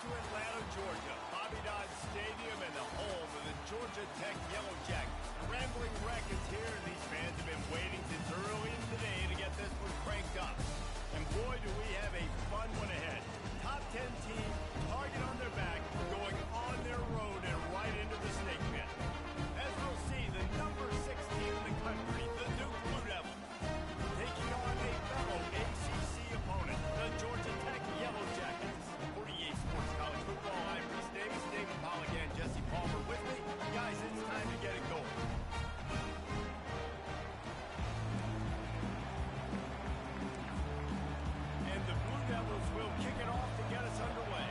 to Atlanta, Georgia, Bobby Dodd Stadium and the home of the Georgia Tech Yellow Jackets. The Rambling Wreck is here, and these fans have been waiting since early in the day to get this one cranked up. And boy, do we have a fun one ahead. Top 10 team, target on their back, going on their road and right into the snake pit. As we'll see, the number 6 team in the country, the Duke Blue Devils, taking on a fellow ACC opponent, the Georgia Tech Yellow Jackets. For EA Sports College Football, I'm Reese Davis, David Polligan, Jesse Palmer with me. Guys, it's time to get it going. And the Blue Devils will kick it off to get us underway.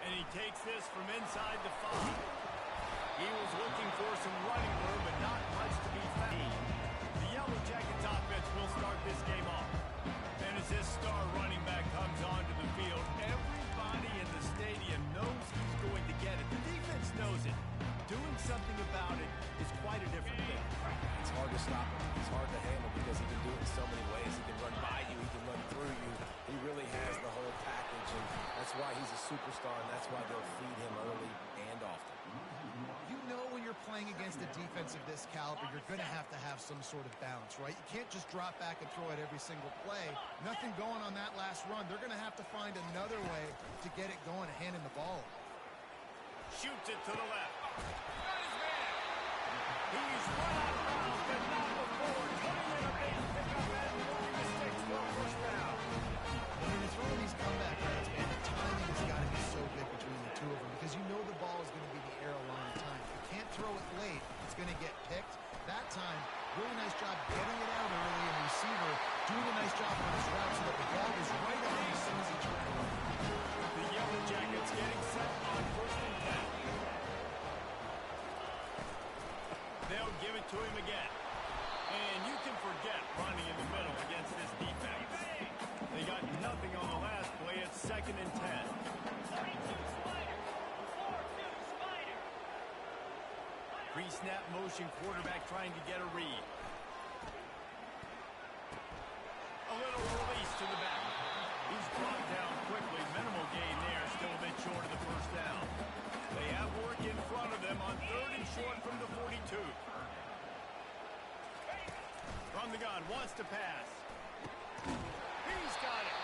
And he takes this from inside the 5. He was looking for some running room, but not much to be found. The Yellow Jackets offense will start this game off. And as this star running back comes onto the field, everybody in the stadium knows he's going to get it. The defense knows it. Doing something about it is quite a different thing. It's hard to stop him. It's hard to handle because he can do it in so many ways. He can run by you. He can run through you. He really has the whole package, and that's why he's a superstar, and that's why they'll feed him early and often. You know when you're playing against a defense of this caliber, you're going to have some sort of balance, right? You can't just drop back and throw it every single play. Nothing going on that last run. They're going to have to find another way to get it going and handing the ball. Shoots it to the left. Got his man. He's run out of bounds, but not before turning in a base pickup and moving the sticks for a first down. When you're throwing these comeback routes, man, the timing has got to be so good between the two of them because you know the ball is going to be the air a long time. If you can't throw it late, it's going to get picked. That time, really nice job getting it out early, and the receiver doing a nice job on his route so that the ball was right on him as soon as he turned it over. The Yellow Jackets getting set on 1st and 10. They'll give it to him again. And you can forget running in the middle against this defense. They got nothing on the last play. It's 2nd and 10. Pre-snap motion quarterback trying to get a read. A little release to the back. He's brought down quickly. Minimal gain there. Still a bit short of the first down. They have work in front of them on 3rd and short from the 42. From the gun, wants to pass. He's got it.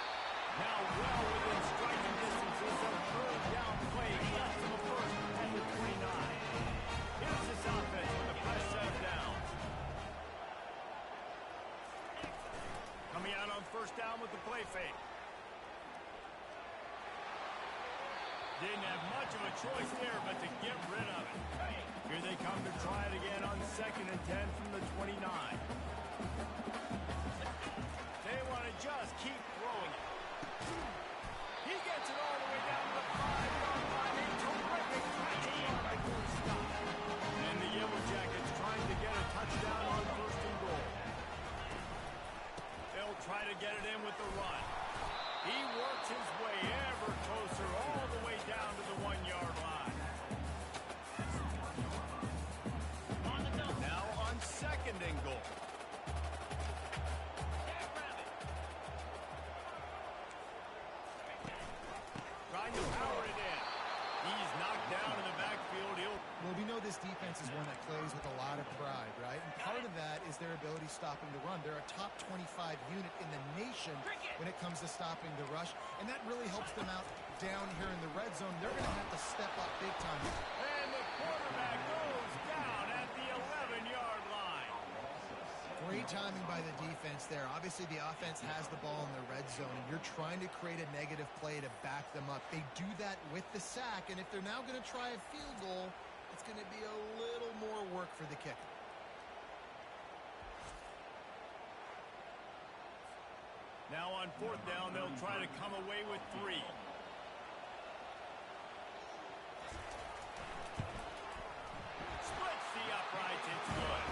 Now well within striking distance. It's a 3rd down play. Left to the first at the 29. Here's this offense with a fresh set of downs. Coming out on 1st down with the play fake. Didn't have much of a choice there, but to get rid of it. Here they come to try it again on 2nd and 10 from the 29. They want to just keep throwing it. He gets it all the way down to the 5-yard line. A terrific 20-yard stop. And the Yellow Jackets trying to get a touchdown on 1st and goal. They'll try to get it in with the run. He works his way ever closer all the way down to the 1-yard line. Now on 2nd and goal. Trying to power it in. He's knocked down in the backfield. Well, we know this defense is one that plays with a lot of pride, right? And part of that is their ability stopping the run. They're a top 25 unit in the nation when it comes to stopping the rush, and that really helps them out down here in the red zone. They're going to have to step up big time. And the quarterback goes down at the 11-yard line. Great timing by the defense there. Obviously, the offense has the ball in the red zone, and you're trying to create a negative play to back them up. They do that with the sack, and if they're now going to try a field goal, it's going to be a little more work for the kicker. Now on 4th down, they'll try to come away with 3. Splits the uprights. It's good.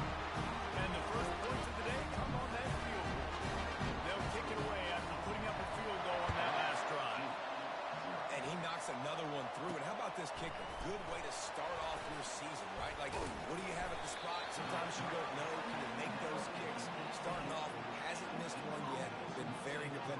And the first points of the day come on that field goal. They'll kick it away after putting up a field goal on that last drive. And he knocks another one through. And how about this kick? A good way to start off your season, right? Like, what do you have at the spot? Sometimes you don't know. Can you make those kicks? Starting off, hasn't missed one yet. Been very dependable.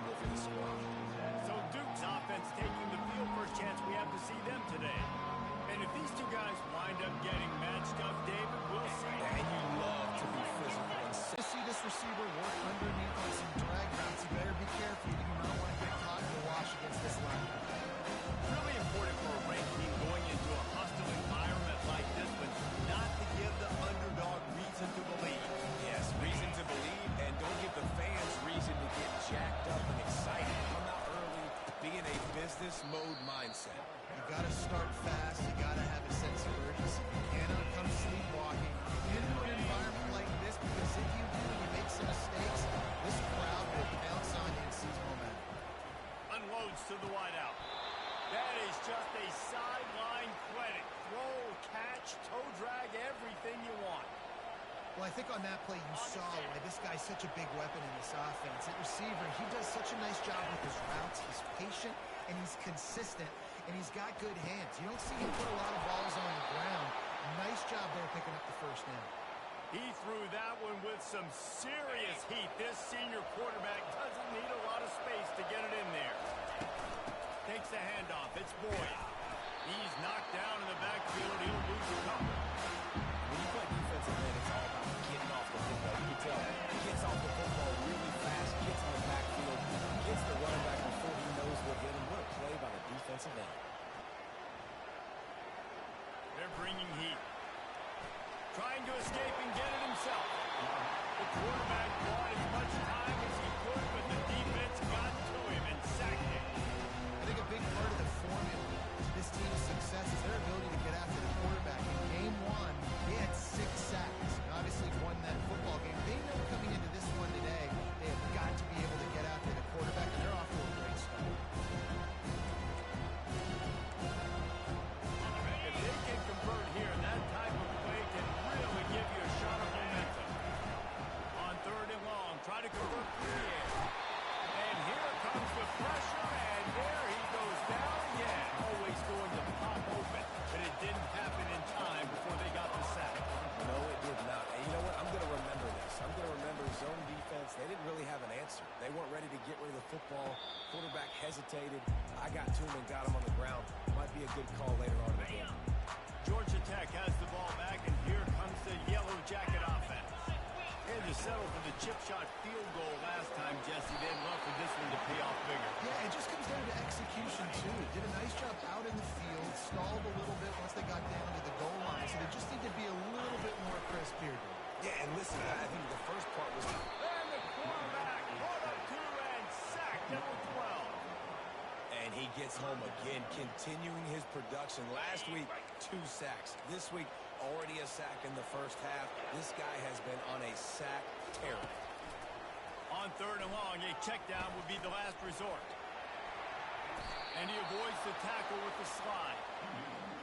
receiver work underneath on some drag routes. You better be careful. You do not want to get caught in the wash against this line. It's really important for a ranked team going into a hostile environment like this, but not to give the underdog reason to believe. Yes, reason to believe, and don't give the fans reason to get jacked up and excited. Come out early, be in a business mode mindset. You got to start fast. You got to have a sense of urgency. You cannot come sleepwalking into an environment like this, because if you do, you make some mistakes, this crowd will pounce on you and seize momentum. Unloads to the wideout. That is just a sideline credit. Throw, catch, toe drag, everything you want. Well, I think on that play you saw why this guy's such a big weapon in this offense. At receiver, he does such a nice job with his routes. He's patient, and he's consistent, and he's got good hands. You don't see him put a lot of balls on the ground. Nice job there picking up the first down. He threw that one with some serious heat. This senior quarterback doesn't need a lot of space to get it in there. Takes the handoff. It's Boyd. He's knocked down in the backfield. He'll lose a couple. When you play defensive end, it's all about getting off the football. You can tell he gets off the football really fast, gets in the backfield, gets the running back before he knows what hit him. What a play by the defensive end. They're bringing heat. Trying to escape and get it himself. The quarterback bought as much time as he could, but the defense got to him and sacked him. I think a big part of the formula to this team's success is their ability to get after the quarterback. In game one, they had 6 sacks. And obviously won that football game. They know coming into this one today, they have got to be able to get after the quarterback, and they're off to a great start. If they can convert here, that type of play can really give you a shot of momentum. On 3rd and long, try to convert through the air. And here comes the pressure, and there he goes down again. Always going to pop open, but it didn't happen in time before they got the sack. No, it did not. And you know what? I'm going to remember this. I'm going to remember zone defense. They didn't really have an answer. They weren't ready to get rid of the football. Quarterback hesitated. I got to him and got him on the ground. Might be a good call later on in the game. Georgia Tech has the ball back, and here comes the Yellow Jacket offense. They had to settle for the chip shot field goal last time, Jesse. They'd love for this one to pay off bigger. Yeah, it just comes down to execution, too. Did a nice job out in the field, stalled a little bit once they got down to the goal line, so they just need to be a little bit more crisp here. Yeah, and listen, I think the first part was... And the quarterback caught up to and sacked number 12. And he gets home again, continuing his production. Last week, 2 sacks. This week, already a sack in the first half. This guy has been on a sack tear. On 3rd and long, a check down would be the last resort. And he avoids the tackle with the slide.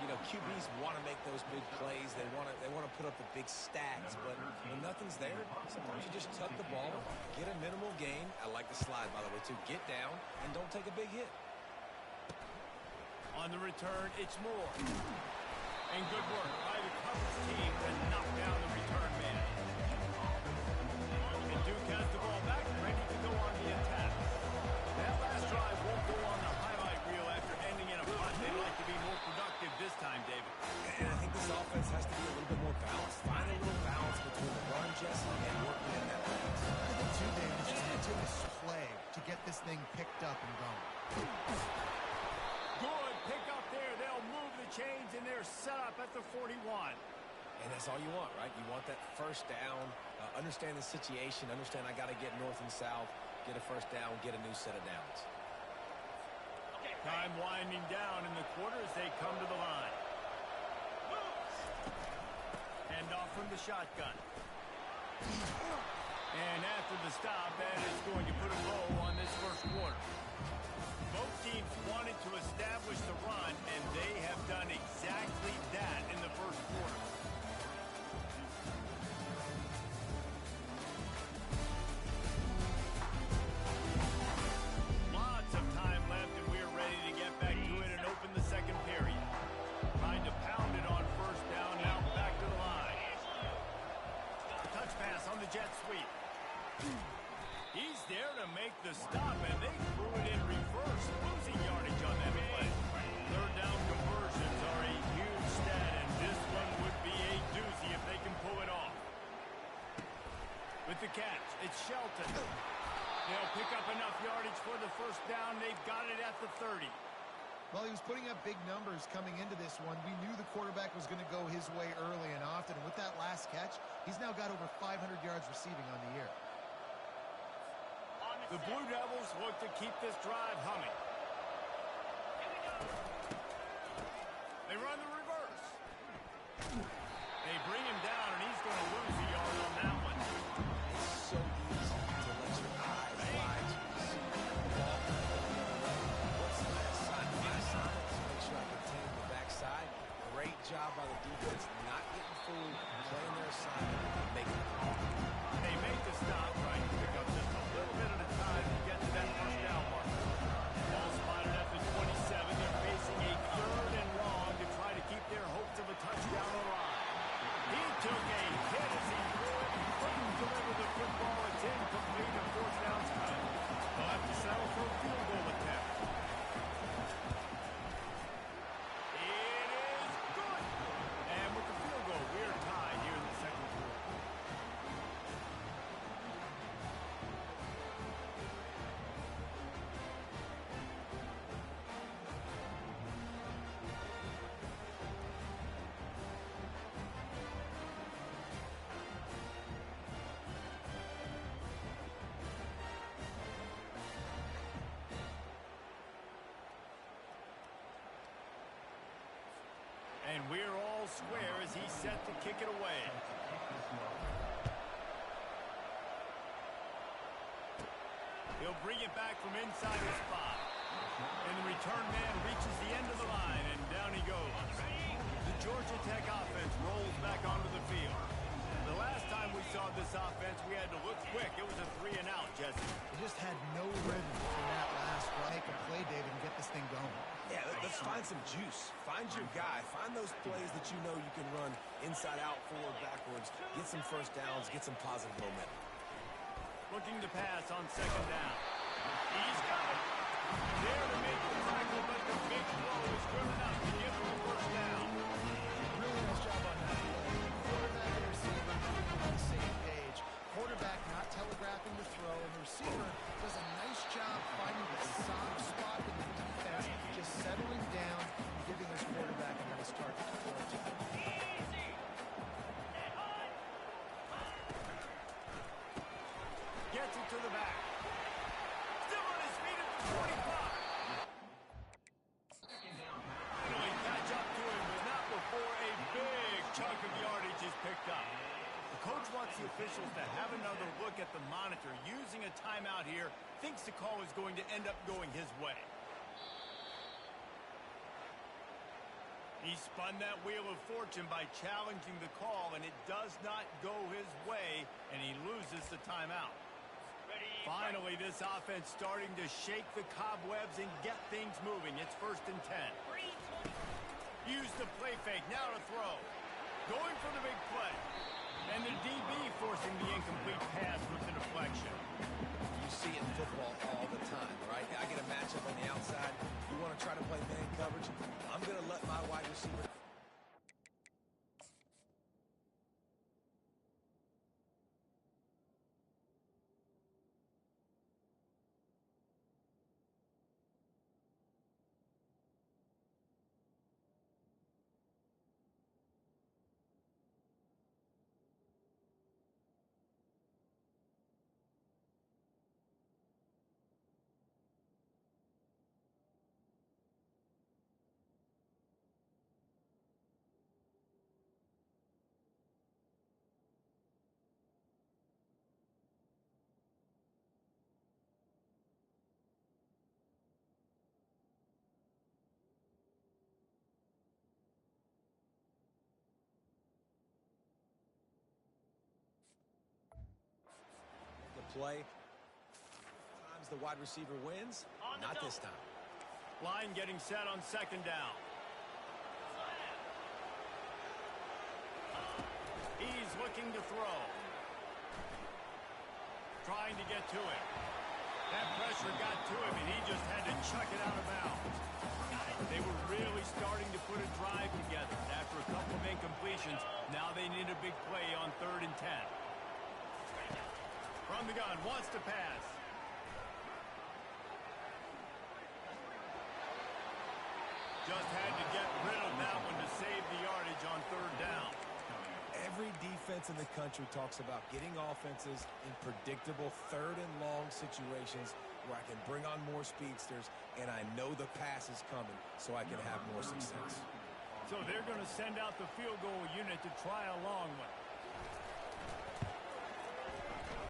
You know, QBs want to make those big plays. They want to put up the big stats. But when nothing's there, sometimes you just tuck the ball, get a minimal gain. I like the slide, by the way, too. Get down and don't take a big hit. On the return, it's Moore. And good work by the coverage team to knock down the return man. And Duke has the ball back, ready to go on the attack. That last drive won't go on the highlight reel after ending in a punt. They'd like to be more productive this time, David. And I think this offense has to be a little bit more balanced. Find a little balance between the run, Jesse, and working in that pass. I think, too, Dave, it's just going to take a play to get this thing picked up and going. Good pick up there. They'll move the chains, and they're set up at the 41. And that's all you want, right? You want that first down, understand the situation, understand I got to get north and south, get a first down, get a new set of downs. Time winding down in the quarter as they come to the line. Hand off from the shotgun. And after the stop, that is going to put a bow on this first quarter. Both teams wanted to establish the run, and they have done exactly that in the first quarter. Lots of time left, and we're ready to get back to it and open the second period. Trying to pound it on first down, now back to the line. Touch pass on the jet sweep. He's there to make the stop, and they threw it in reverse, losing yardage on that play. 3rd down conversions are a huge stat, and this one would be a doozy if they can pull it off. With the catch, it's Shelton. They'll pick up enough yardage for the first down. They've got it at the 30. Well, he was putting up big numbers coming into this one. We knew the quarterback was going to go his way early and often. And with that last catch, he's now got over 500 yards receiving on the year. The Blue Devils look to keep this drive humming. They run the reverse. They bring him down, and he's going to lose a yard on that one. It's so easy to let your eyes lie to you. See the ball coming the other way. What's my assignment? My assignment is to make sure I contain the backside. Great job by the defense, not getting fooled, playing their assignment, and making it wrong. They make the stop, trying to pick up just a little bit at a time to get to that first down mark. Ball spotted at the 27. They're facing a 3rd and long to try to keep their hopes of a touchdown alive. He took a hit as he threw it. Couldn't deliver the football. It's incomplete, and 4th down's coming. They'll have to settle for a field goal attempt. It is good. And with the field goal, we're tied here in the second quarter. And we're all square as he's set to kick it away. He'll bring it back from inside the spot. And the return man reaches the end of the line, and down he goes. The Georgia Tech offense rolls back onto the field. The last time we saw this offense, we had to look quick. It was a 3-and-out, Jesse. They just had no rhythm for that last run. Make a play, David, and get this thing going. Yeah, let's find some juice. Find your guy. Find those plays that you know you can run inside out, forward, backwards. Get some first downs. Get some positive momentum. Looking to pass on 2nd down. He's got it. There to make the tackle, but the big blow is good enough to give him a first down. Really nice job on that play. Quarterback and receiver on the same page. Quarterback not telegraphing the throw, and the receiver does a nice job finding the soft spot in the defense, just settling down and giving his quarterback a nice target to throw to. Gets it to the back. Still on his feet at the 25. Finally catch up to him, but not before a big chunk of yardage is picked up. The coach wants the officials to have another look at the monitor. Using a timeout here, thinks the call is going to end up going his way. He spun that wheel of fortune by challenging the call, and it does not go his way, and he loses the timeout. Finally, this offense starting to shake the cobwebs and get things moving. It's 1st and 10. Use the play fake, now to throw. Going for the big play. And the DB forcing the incomplete pass with the deflection. You see it in football all the time, right? I get a matchup on the outside. You want to try to play man coverage? I'm going to let my wide receiver... Play. Sometimes the wide receiver wins. Not this time. Line getting set on 2nd down. He's looking to throw. Trying to get to it. That pressure got to him, and he just had to chuck it out of bounds. They were really starting to put a drive together. After a couple of incompletions, now they need a big play on 3rd and 10. From the gun, wants to pass. Just had to get rid of that one to save the yardage on third down. Every defense in the country talks about getting offenses in predictable third and long situations where I can bring on more speedsters and I know the pass is coming so I can have more success. So they're going to send out the field goal unit to try a long one.